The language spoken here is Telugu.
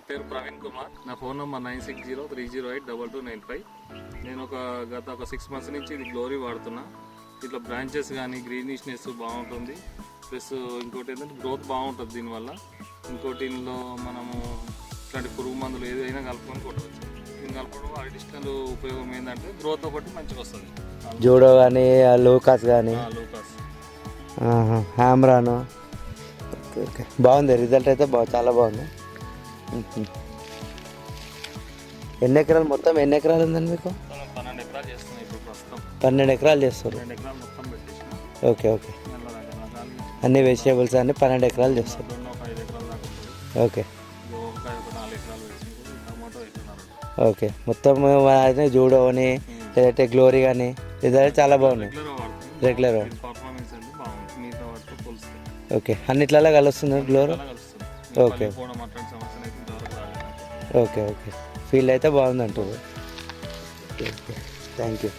పేరు ప్రవీణ్ కుమార్. నా ఫోన్ నంబర్ 9603082295. నేను గత 6 months నుంచి ఇది గ్లోరీ వాడుతున్నా. ఇట్లా బ్రాంచెస్ కానీ గ్రీనిష్నెస్ బాగుంటుంది. ప్లస్ ఇంకోటి ఏంటంటే గ్రోత్ బాగుంటుంది దీనివల్ల. ఇంకోటి ఇందులో మనము ఇట్లాంటి పురుగు మందులు ఏదైనా కలుపుకొని కొట్టవచ్చు. దీన్ని కలపడం అడిషనల్ ఉపయోగం ఏంటంటే గ్రోత్ ఒకటి మంచిగా వస్తుంది. జూడో కానీ లూకాస్ కానీ లూకాస్ హ్యామ్రాను ఓకే బాగుంది. రిజల్ట్ అయితే చాలా బాగుంది. ఎన్ని ఎకరాలు మొత్తం ఎన్ని ఎకరాలు ఉందండి మీకు? 12 ఎకరాలు చేస్తున్నాయి ఇప్పుడు ప్రస్తుతం. 12 ఎకరాలు చేస్తారు. 2 ఎకరాలు మొత్తం పెట్టేసిన. ఓకే ఓకే అన్ని వెజిటేబుల్స్ అన్ని 12 ఎకరాలు చేస్తారు. 5 ఎకరాలు దాకా ఉంటుంది. ఓకే వంకాయ 4 ఎకరాలు వేసింది. టమాటో 5 ఓకే మొత్తం అయితే జూడో అని లేదంటే గ్లోరీ కానీ రిజల్ట్ చాలా బాగున్నాయి. రెగ్యులర్ పర్ఫార్మెన్స్ అంటే బాగుంది. మిగతా వాటితో పోలిస్తే ఓకే అన్నిట్లలో కలుస్తుంది గ్లోరో. ఓకే ఓకే ఓకే ఫీల్డ్ అయితే బాగుంది అంటారు. Okay thank you.